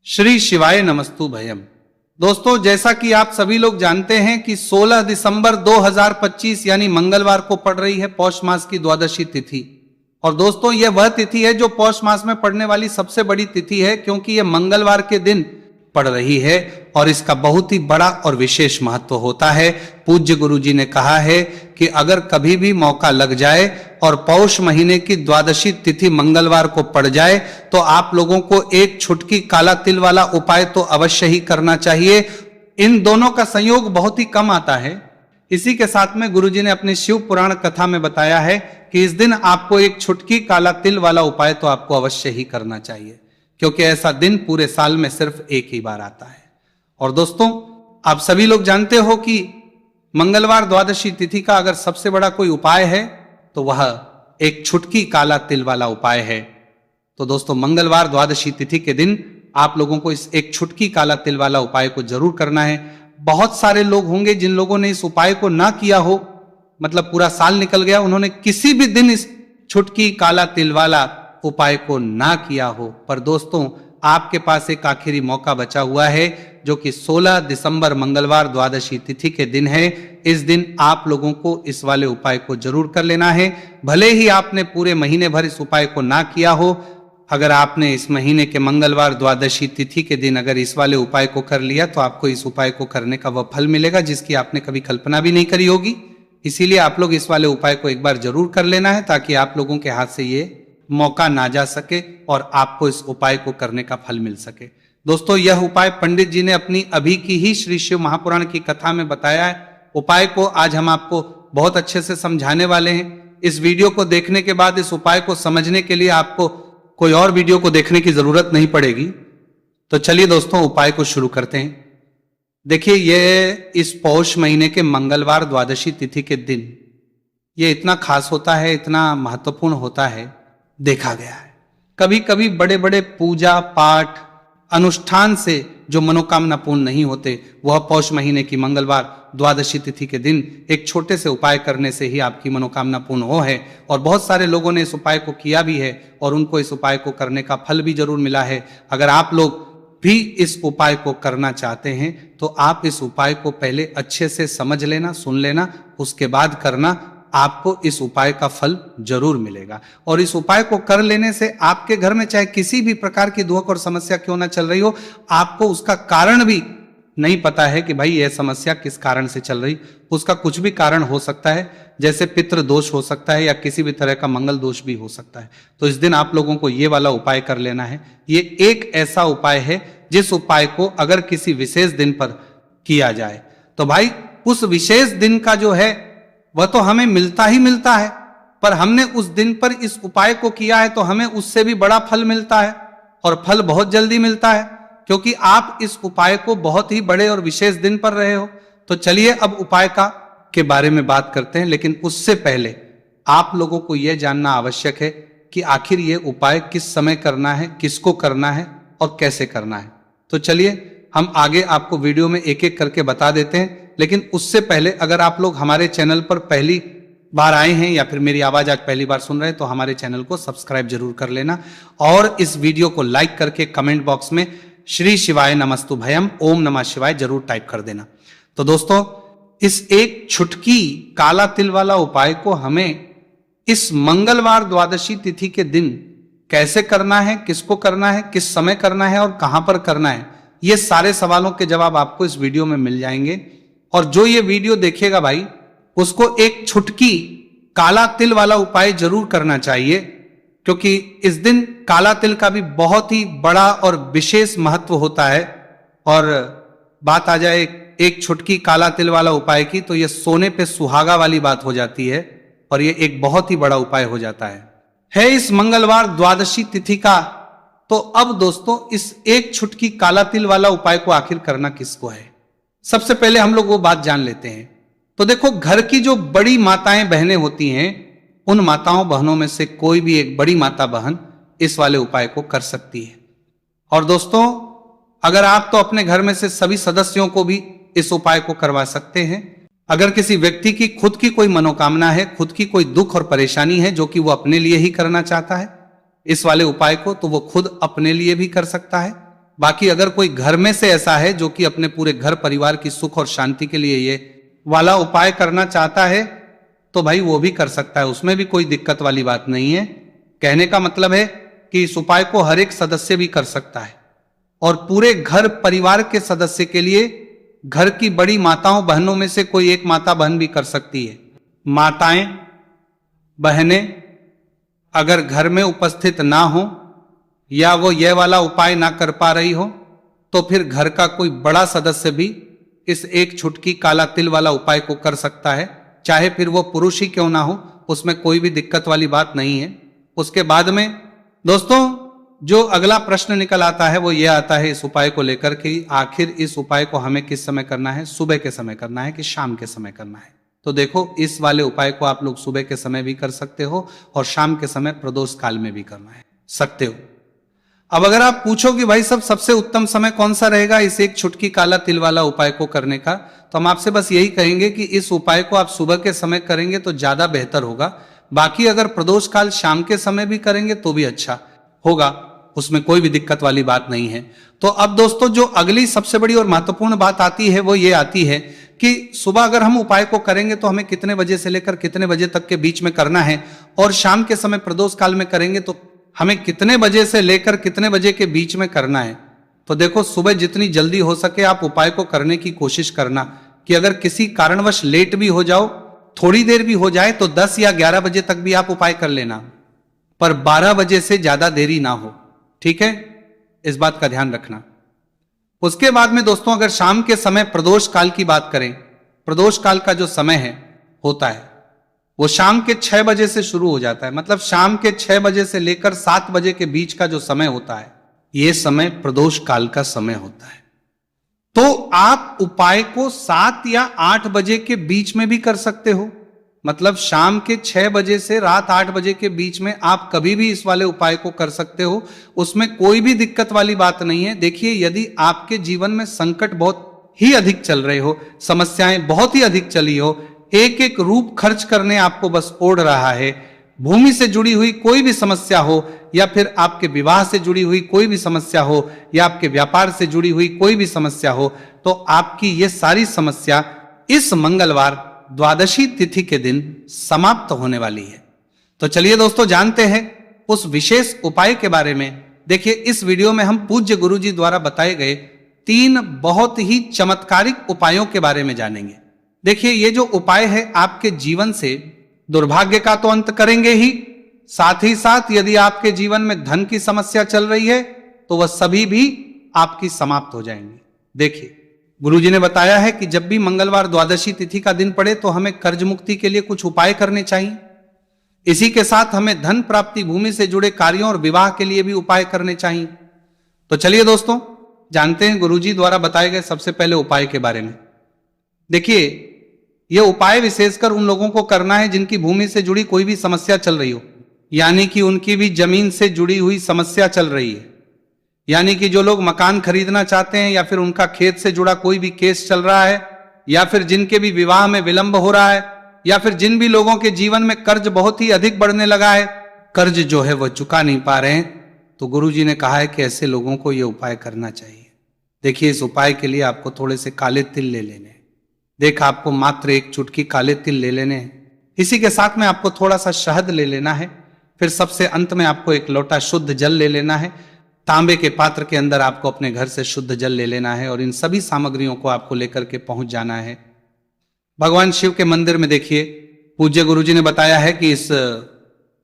श्री शिवाय नमस्तु भयम। दोस्तों, जैसा कि आप सभी लोग जानते हैं कि 16 दिसंबर 2025 यानी मंगलवार को पड़ रही है पौष मास की द्वादशी तिथि। और दोस्तों, यह वह तिथि है जो पौष मास में पड़ने वाली सबसे बड़ी तिथि है, क्योंकि यह मंगलवार के दिन पड़ रही है और इसका बहुत ही बड़ा और विशेष महत्व होता है। पूज्य गुरु जी ने कहा है कि अगर कभी भी मौका लग जाए और पौष महीने की द्वादशी तिथि मंगलवार को पड़ जाए तो आप लोगों को एक छुटकी काला तिल वाला उपाय तो अवश्य ही करना चाहिए। इन दोनों का संयोग बहुत ही कम आता है। इसी के साथ में गुरु जी ने अपनी शिव पुराण कथा में बताया है कि इस दिन आपको एक छुटकी काला तिल वाला उपाय तो आपको अवश्य ही करना चाहिए, क्योंकि ऐसा दिन पूरे साल में सिर्फ एक ही बार आता है। और दोस्तों, आप सभी लोग जानते हो कि मंगलवार द्वादशी तिथि का अगर सबसे बड़ा कोई उपाय है तो वह एक छुटकी काला तिल वाला उपाय है। तो दोस्तों, मंगलवार द्वादशी तिथि के दिन आप लोगों को इस एक छुटकी काला तिल वाला उपाय को जरूर करना है। बहुत सारे लोग होंगे जिन लोगों ने इस उपाय को ना किया हो, मतलब पूरा साल निकल गया, उन्होंने किसी भी दिन इस छुटकी काला तिल वाला उपाय को ना किया हो। पर दोस्तों, आपके पास एक आखिरी मौका बचा हुआ है, जो कि 16 दिसंबर मंगलवार द्वादशी तिथि के दिन है। इस दिन आप लोगों को इस वाले उपाय को जरूर कर लेना है। भले ही आपने पूरे महीने भर इस उपाय को ना किया हो, अगर आपने इस महीने के मंगलवार द्वादशी तिथि के दिन अगर इस वाले उपाय को कर लिया तो आपको इस उपाय को करने का वह फल मिलेगा जिसकी आपने कभी कल्पना भी नहीं करी होगी। इसीलिए आप लोग इस वाले उपाय को एक बार जरूर कर लेना है, ताकि आप लोगों के हाथ से ये मौका ना जा सके और आपको इस उपाय को करने का फल मिल सके। दोस्तों, यह उपाय पंडित जी ने अपनी अभी की ही श्री शिव महापुराण की कथा में बताया है। उपाय को आज हम आपको बहुत अच्छे से समझाने वाले हैं। इस वीडियो को देखने के बाद इस उपाय को समझने के लिए आपको कोई और वीडियो को देखने की जरूरत नहीं पड़ेगी। तो चलिए दोस्तों, उपाय को शुरू करते हैं। देखिए, यह इस पौष महीने के मंगलवार द्वादशी तिथि के दिन ये इतना खास होता है, इतना महत्वपूर्ण होता है, देखा गया है। कभी कभी बड़े बड़े पूजा पाठ अनुष्ठान से जो मनोकामना पूर्ण नहीं होते, वह पौष महीने की मंगलवार द्वादशी तिथि के दिन एक छोटे से उपाय करने से ही आपकी मनोकामना पूर्ण हो है। और बहुत सारे लोगों ने इस उपाय को किया भी है और उनको इस उपाय को करने का फल भी जरूर मिला है। अगर आप लोग भी इस उपाय को करना चाहते हैं तो आप इस उपाय को पहले अच्छे से समझ लेना, सुन लेना, उसके बाद करना। आपको इस उपाय का फल जरूर मिलेगा। और इस उपाय को कर लेने से आपके घर में चाहे किसी भी प्रकार की दुख और समस्या क्यों ना चल रही हो, आपको उसका कारण भी नहीं पता है कि भाई यह समस्या किस कारण से चल रही, उसका कुछ भी कारण हो सकता है। जैसे पितृ दोष हो सकता है या किसी भी तरह का मंगल दोष भी हो सकता है। तो इस दिन आप लोगों को ये वाला उपाय कर लेना है। ये एक ऐसा उपाय है जिस उपाय को अगर किसी विशेष दिन पर किया जाए तो भाई उस विशेष दिन का जो है वह तो हमें मिलता ही मिलता है, पर हमने उस दिन पर इस उपाय को किया है तो हमें उससे भी बड़ा फल मिलता है, और फल बहुत जल्दी मिलता है, क्योंकि आप इस उपाय को बहुत ही बड़े और विशेष दिन पर रहे हो। तो चलिए अब उपाय के बारे में बात करते हैं, लेकिन उससे पहले आप लोगों को यह जानना आवश्यक है कि आखिर ये उपाय किस समय करना है, किसको करना है और कैसे करना है। तो चलिए हम आगे आपको वीडियो में एक एक करके बता देते हैं। लेकिन उससे पहले अगर आप लोग हमारे चैनल पर पहली बार आए हैं या फिर मेरी आवाज आज पहली बार सुन रहे हैं तो हमारे चैनल को सब्सक्राइब जरूर कर लेना, और इस वीडियो को लाइक करके कमेंट बॉक्स में श्री शिवाय नमस्तु भयम ओम नमः शिवाय जरूर टाइप कर देना। तो दोस्तों, इस एक छुटकी काला तिल वाला उपाय को हमें इस मंगलवार द्वादशी तिथि के दिन कैसे करना है, किसको करना है, किस समय करना है और कहां पर करना है, ये सारे सवालों के जवाब आपको इस वीडियो में मिल जाएंगे। और जो ये वीडियो देखेगा भाई, उसको एक छुटकी काला तिल वाला उपाय जरूर करना चाहिए, क्योंकि इस दिन काला तिल का भी बहुत ही बड़ा और विशेष महत्व होता है। और बात आ जाए एक छुटकी काला तिल वाला उपाय की, तो ये सोने पे सुहागा वाली बात हो जाती है और ये एक बहुत ही बड़ा उपाय हो जाता है इस मंगलवार द्वादशी तिथि का। तो अब दोस्तों, इस एक छुटकी काला तिल वाला उपाय को आखिर करना किसको है, सबसे पहले हम लोग वो बात जान लेते हैं। तो देखो, घर की जो बड़ी माताएं बहनें होती हैं, उन माताओं बहनों में से कोई भी एक बड़ी माता बहन इस वाले उपाय को कर सकती है। और दोस्तों, अगर आप तो अपने घर में से सभी सदस्यों को भी इस उपाय को करवा सकते हैं। अगर किसी व्यक्ति की खुद की कोई मनोकामना है, खुद की कोई दुख और परेशानी है जो कि वो अपने लिए ही करना चाहता है इस वाले उपाय को, तो वो खुद अपने लिए भी कर सकता है, बाकी अगर कोई घर में से ऐसा है जो कि अपने पूरे घर परिवार की सुख और शांति के लिए ये वाला उपाय करना चाहता है तो भाई वो भी कर सकता है, उसमें भी कोई दिक्कत वाली बात नहीं है। कहने का मतलब है कि इस उपाय को हर एक सदस्य भी कर सकता है और पूरे घर परिवार के सदस्य के लिए घर की बड़ी माताओं बहनों में से कोई एक माता बहन भी कर सकती है। माताएं बहनें अगर घर में उपस्थित ना हो या वो ये वाला उपाय ना कर पा रही हो तो फिर घर का कोई बड़ा सदस्य भी इस एक छुटकी काला तिल वाला उपाय को कर सकता है, चाहे फिर वो पुरुष ही क्यों ना हो, उसमें कोई भी दिक्कत वाली बात नहीं है। उसके बाद में दोस्तों जो अगला प्रश्न निकल आता है वो ये आता है इस उपाय को लेकर कि आखिर इस उपाय को हमें किस समय करना है, सुबह के समय करना है कि शाम के समय करना है। तो देखो इस वाले उपाय को आप लोग सुबह के समय भी कर सकते हो और शाम के समय प्रदोष काल में भी करना है सकते हो। अब अगर आप पूछो कि भाई सब सबसे उत्तम समय कौन सा रहेगा इस एक छुटकी काला तिल वाला उपाय को करने का, तो हम आपसे बस यही कहेंगे कि इस उपाय को आप सुबह के समय करेंगे तो ज्यादा बेहतर होगा। बाकी अगर प्रदोष काल शाम के समय भी करेंगे तो भी अच्छा होगा, उसमें कोई भी दिक्कत वाली बात नहीं है। तो अब दोस्तों जो अगली सबसे बड़ी और महत्वपूर्ण बात आती है वो ये आती है कि सुबह अगर हम उपाय को करेंगे तो हमें कितने बजे से लेकर कितने बजे तक के बीच में करना है, और शाम के समय प्रदोष काल में करेंगे तो हमें कितने बजे से लेकर कितने बजे के बीच में करना है। तो देखो सुबह जितनी जल्दी हो सके आप उपाय को करने की कोशिश करना कि अगर किसी कारणवश लेट भी हो जाओ, थोड़ी देर भी हो जाए तो 10 या 11 बजे तक भी आप उपाय कर लेना, पर 12 बजे से ज्यादा देरी ना हो, ठीक है, इस बात का ध्यान रखना। उसके बाद में दोस्तों अगर शाम के समय प्रदोष काल की बात करें, प्रदोष काल का जो समय है होता है वो शाम के 6 बजे से शुरू हो जाता है, मतलब शाम के 6 बजे से लेकर 7 बजे के बीच का जो समय होता है ये समय प्रदोष काल का समय होता है। तो आप उपाय को 7 या 8 बजे के बीच में भी कर सकते हो, मतलब शाम के 6 बजे से रात 8 बजे के बीच में आप कभी भी इस वाले उपाय को कर सकते हो, उसमें कोई भी दिक्कत वाली बात नहीं है। देखिए यदि आपके जीवन में संकट बहुत ही अधिक चल रहे हो, समस्याएं बहुत ही अधिक चली हो, एक एक रूप खर्च करने आपको बस ओढ़ रहा है, भूमि से जुड़ी हुई कोई भी समस्या हो या फिर आपके विवाह से जुड़ी हुई कोई भी समस्या हो या आपके व्यापार से जुड़ी हुई कोई भी समस्या हो, तो आपकी ये सारी समस्या इस मंगलवार द्वादशी तिथि के दिन समाप्त होने वाली है। तो चलिए दोस्तों जानते हैं उस विशेष उपाय के बारे में। देखिए इस वीडियो में हम पूज्य गुरुजी द्वारा बताए गए 3 बहुत ही चमत्कारिक उपायों के बारे में जानेंगे। देखिए ये जो उपाय है आपके जीवन से दुर्भाग्य का तो अंत करेंगे ही साथ यदि आपके जीवन में धन की समस्या चल रही है तो वह सभी भी आपकी समाप्त हो जाएंगी। देखिए गुरुजी ने बताया है कि जब भी मंगलवार द्वादशी तिथि का दिन पड़े तो हमें कर्ज मुक्ति के लिए कुछ उपाय करने चाहिए, इसी के साथ हमें धन प्राप्ति, भूमि से जुड़े कार्यों और विवाह के लिए भी उपाय करने चाहिए। तो चलिए दोस्तों जानते हैं गुरुजी द्वारा बताए गए सबसे पहले उपाय के बारे में। देखिए यह उपाय विशेषकर उन लोगों को करना है जिनकी भूमि से जुड़ी कोई भी समस्या चल रही हो, यानी कि उनकी भी जमीन से जुड़ी हुई समस्या चल रही है, यानी कि जो लोग मकान खरीदना चाहते हैं या फिर उनका खेत से जुड़ा कोई भी केस चल रहा है, या फिर जिनके भी विवाह में विलंब हो रहा है, या फिर जिन भी लोगों के जीवन में कर्ज बहुत ही अधिक बढ़ने लगा है, कर्ज जो है वह चुका नहीं पा रहे हैं, तो गुरुजी ने कहा है कि ऐसे लोगों को यह उपाय करना चाहिए। देखिए इस उपाय के लिए आपको थोड़े से काले तिल ले लेने हैं। देख आपको मात्र एक चुटकी काले तिल ले लेने हैं, इसी के साथ में आपको थोड़ा सा शहद ले लेना है, फिर सबसे अंत में आपको एक लोटा शुद्ध जल ले लेना है। तांबे के पात्र के अंदर आपको अपने घर से शुद्ध जल ले लेना है और इन सभी सामग्रियों को आपको लेकर के पहुंच जाना है भगवान शिव के मंदिर में। देखिए पूज्य गुरुजी ने बताया है कि इस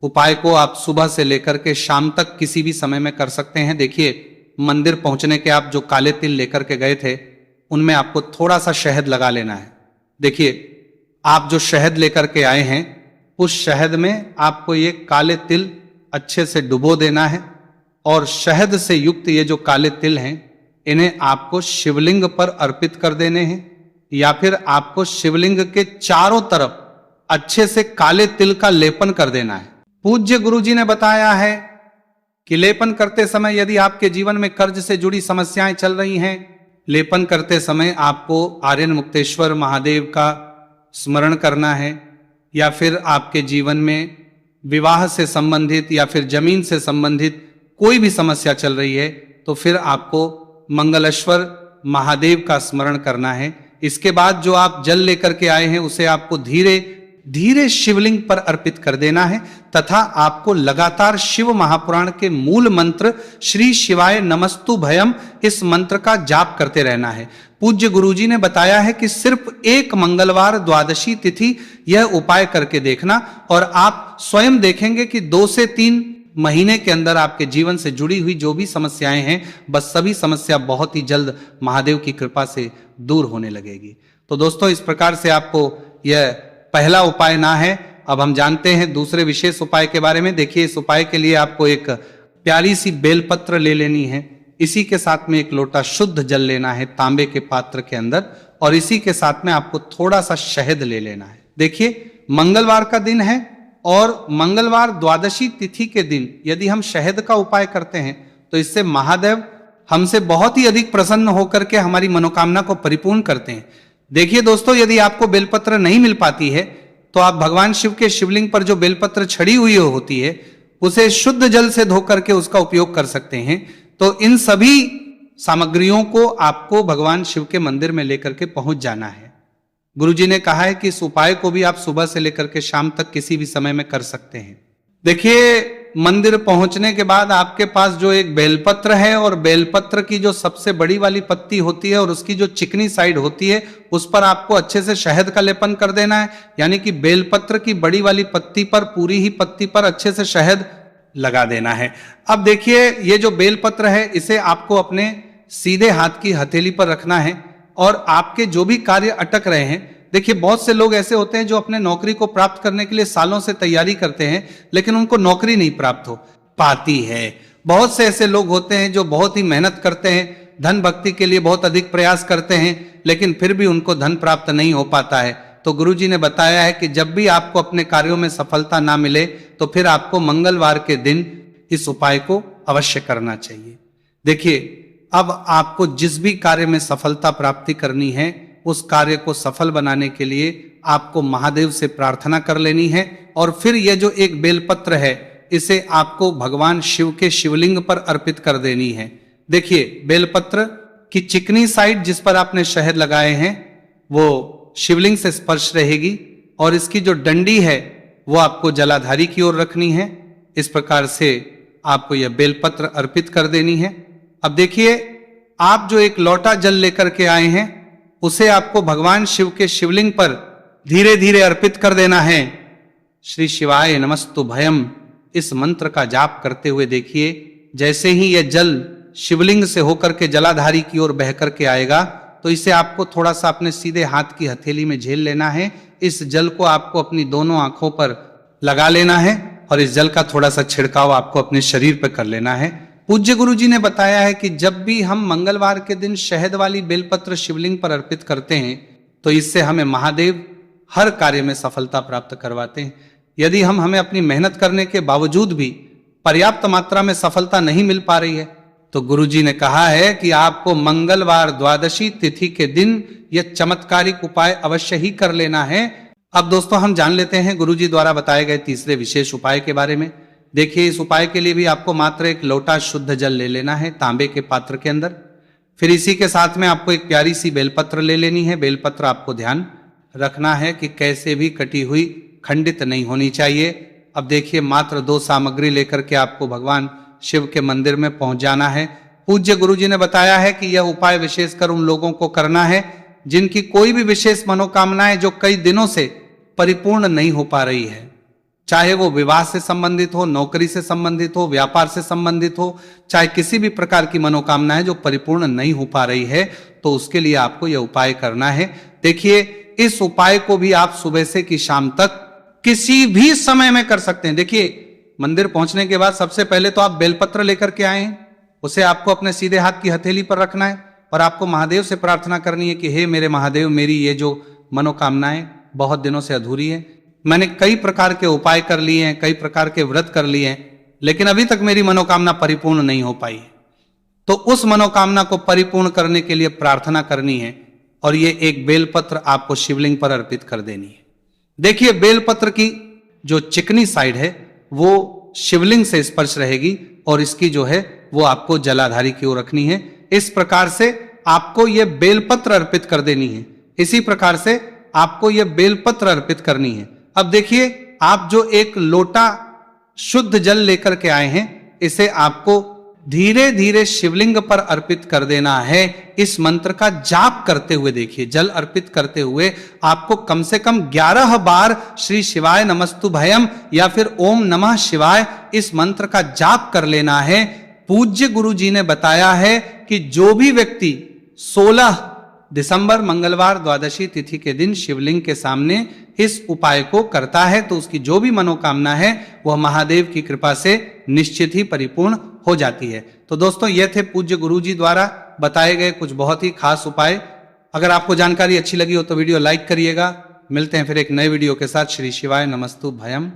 उपाय को आप सुबह से लेकर के शाम तक किसी भी समय में कर सकते हैं। देखिए मंदिर पहुंचने के आप जो काले तिल लेकर के गए थे उनमें आपको थोड़ा सा शहद लगा लेना है। देखिए आप जो शहद लेकर के आए हैं उस शहद में आपको ये काले तिल अच्छे से डुबो देना है और शहद से युक्त ये जो काले तिल हैं इन्हें आपको शिवलिंग पर अर्पित कर देने हैं, या फिर आपको शिवलिंग के चारों तरफ अच्छे से काले तिल का लेपन कर देना है। पूज्य गुरुजी ने बताया है कि लेपन करते समय यदि आपके जीवन में कर्ज से जुड़ी समस्याएं चल रही हैं, लेपन करते समय आपको आर्यन मुक्तेश्वर महादेव का स्मरण करना है, या फिर आपके जीवन में विवाह से संबंधित या फिर जमीन से संबंधित कोई भी समस्या चल रही है तो फिर आपको मंगलेश्वर महादेव का स्मरण करना है। इसके बाद जो आप जल लेकर के आए हैं उसे आपको धीरे धीरे शिवलिंग पर अर्पित कर देना है तथा आपको लगातार शिव महापुराण के मूल मंत्र श्री शिवाय नमस्तु भयम इस मंत्र का जाप करते रहना है। पूज्य गुरुजी ने बताया है कि सिर्फ एक मंगलवार द्वादशी तिथि यह उपाय करके देखना और आप स्वयं देखेंगे कि 2 से 3 महीने के अंदर आपके जीवन से जुड़ी हुई जो भी समस्याएं हैं बस सभी समस्या बहुत ही जल्द महादेव की कृपा से दूर होने लगेगी। तो दोस्तों, इस प्रकार से आपको यह पहला उपाय ना है। अब हम जानते हैं दूसरे विशेष उपाय के बारे में। देखिए, इस उपाय के लिए आपको एक प्यारी सी बेलपत्र ले लेनी है। इसी के साथ में एक लोटा शुद्ध जल लेना है तांबे के पात्र के अंदर और इसी के साथ में आपको थोड़ा सा शहद ले लेना है। देखिए, मंगलवार का दिन है और मंगलवार द्वादशी तिथि के दिन यदि हम शहद का उपाय करते हैं तो इससे महादेव हमसे बहुत ही अधिक प्रसन्न होकर के हमारी मनोकामना को परिपूर्ण करते हैं। देखिए दोस्तों, यदि आपको बेलपत्र नहीं मिल पाती है तो आप भगवान शिव के शिवलिंग पर जो बेलपत्र छड़ी हुई होती है उसे शुद्ध जल से धो करके उसका उपयोग कर सकते हैं। तो इन सभी सामग्रियों को आपको भगवान शिव के मंदिर में लेकर के पहुंच जाना है। गुरुजी ने कहा है कि इस उपाय को भी आप सुबह से लेकर के शाम तक किसी भी समय में कर सकते हैं। देखिए, मंदिर पहुंचने के बाद आपके पास जो एक बेलपत्र है और बेलपत्र की जो सबसे बड़ी वाली पत्ती होती है और उसकी जो चिकनी साइड होती है उस पर आपको अच्छे से शहद का लेपन कर देना है। यानी कि बेलपत्र की बड़ी वाली पत्ती पर, पूरी ही पत्ती पर अच्छे से शहद लगा देना है। अब देखिए, ये जो बेलपत्र है इसे आपको अपने सीधे हाथ की हथेली पर रखना है और आपके जो भी कार्य अटक रहे हैं, देखिए बहुत से लोग ऐसे होते हैं जो अपने नौकरी को प्राप्त करने के लिए सालों से तैयारी करते हैं लेकिन उनको नौकरी नहीं प्राप्त हो पाती है। बहुत से ऐसे लोग होते हैं जो बहुत ही मेहनत करते हैं, धन भक्ति के लिए बहुत अधिक प्रयास करते हैं लेकिन फिर भी उनको धन प्राप्त नहीं हो पाता है। तो गुरुजी ने बताया है कि जब भी आपको अपने कार्यों में सफलता ना मिले तो फिर आपको मंगलवार के दिन इस उपाय को अवश्य करना चाहिए। देखिए, अब आपको जिस भी कार्य में सफलता प्राप्ति करनी है उस कार्य को सफल बनाने के लिए आपको महादेव से प्रार्थना कर लेनी है और फिर यह जो एक बेलपत्र है इसे आपको भगवान शिव के शिवलिंग पर अर्पित कर देनी है। देखिए, बेलपत्र की चिकनी साइड जिस पर आपने शहद लगाए हैं वो शिवलिंग से स्पर्श रहेगी और इसकी जो डंडी है वो आपको जलाधारी की ओर रखनी है। इस प्रकार से आपको यह बेलपत्र अर्पित कर देनी है। अब देखिए, आप जो एक लोटा जल लेकर के आए हैं उसे आपको भगवान शिव के शिवलिंग पर धीरे धीरे अर्पित कर देना है। श्री शिवाय नमस्तु भयम इस मंत्र का जाप करते हुए देखिए, जैसे ही यह जल शिवलिंग से होकर के जलाधारी की ओर बह करके आएगा तो इसे आपको थोड़ा सा अपने सीधे हाथ की हथेली में झेल लेना है। इस जल को आपको अपनी दोनों आंखों पर लगा लेना है और इस जल का थोड़ा सा छिड़काव आपको अपने शरीर पर कर लेना है। पूज्य गुरुजी ने बताया है कि जब भी हम मंगलवार के दिन शहद वाली बेलपत्र शिवलिंग पर अर्पित करते हैं तो इससे हमें महादेव हर कार्य में सफलता प्राप्त करवाते हैं। यदि हमें अपनी मेहनत करने के बावजूद भी पर्याप्त मात्रा में सफलता नहीं मिल पा रही है तो गुरुजी ने कहा है कि आपको मंगलवार द्वादशी तिथि के दिन यह चमत्कारिक उपाय अवश्य ही कर लेना है। अब दोस्तों, हम जान लेते हैं गुरुजी द्वारा बताए गए तीसरे विशेष उपाय के बारे में। देखिए, इस उपाय के लिए भी आपको मात्र एक लोटा शुद्ध जल ले लेना है तांबे के पात्र के अंदर। फिर इसी के साथ में आपको एक प्यारी सी बेलपत्र ले लेनी है। बेलपत्र आपको ध्यान रखना है कि कैसे भी कटी हुई खंडित नहीं होनी चाहिए। अब देखिए, मात्र 2 सामग्री लेकर के आपको भगवान शिव के मंदिर में पहुंच जाना है। पूज्य गुरुजी ने बताया है कि यह उपाय विशेषकर उन लोगों को करना है जिनकी कोई भी विशेष मनोकामनाएं जो कई दिनों से परिपूर्ण नहीं हो पा रही है, चाहे वो विवाह से संबंधित हो, नौकरी से संबंधित हो, व्यापार से संबंधित हो, चाहे किसी भी प्रकार की मनोकामना है जो परिपूर्ण नहीं हो पा रही है, तो उसके लिए आपको यह उपाय करना है। देखिए, इस उपाय को भी आप सुबह से कि शाम तक किसी भी समय में कर सकते हैं। देखिए, मंदिर पहुंचने के बाद सबसे पहले तो आप बेलपत्र लेकर के आए हैं, उसे आपको अपने सीधे हाथ की हथेली पर रखना है और आपको महादेव से प्रार्थना करनी है कि हे मेरे महादेव, मेरी ये जो मनोकामनाएं बहुत दिनों से अधूरी है, मैंने कई प्रकार के उपाय कर लिए हैं, कई प्रकार के व्रत कर लिए हैं, लेकिन अभी तक मेरी मनोकामना परिपूर्ण नहीं हो पाई है। तो उस मनोकामना को परिपूर्ण करने के लिए प्रार्थना करनी है और ये एक बेलपत्र आपको शिवलिंग पर अर्पित कर देनी है। देखिए, बेलपत्र की जो चिकनी साइड है वो शिवलिंग से स्पर्श रहेगी और इसकी जो है वो आपको जलाधारी की ओर रखनी है। इस प्रकार से आपको ये बेलपत्र अर्पित कर देनी है। इसी प्रकार से आपको ये बेलपत्र अर्पित करनी है। अब देखिए, आप जो एक लोटा शुद्ध जल लेकर के आए हैं, इसे आपको धीरे धीरे शिवलिंग पर अर्पित कर देना है। इस मंत्र का जाप करते हुए देखिए, जल अर्पित करते हुए आपको कम से कम 11 बार श्री शिवाय नमस्तु भयम या फिर ओम नमः शिवाय इस मंत्र का जाप कर लेना है। पूज्य गुरु जी ने बताया है कि जो भी व्यक्ति 16 दिसंबर मंगलवार द्वादशी तिथि के दिन शिवलिंग के सामने इस उपाय को करता है तो उसकी जो भी मनोकामना है वह महादेव की कृपा से निश्चित ही परिपूर्ण हो जाती है। तो दोस्तों, ये थे पूज्य गुरु जी द्वारा बताए गए कुछ बहुत ही खास उपाय। अगर आपको जानकारी अच्छी लगी हो तो वीडियो लाइक करिएगा। मिलते हैं फिर एक नए वीडियो के साथ। श्री शिवाय नमस्तु भयम।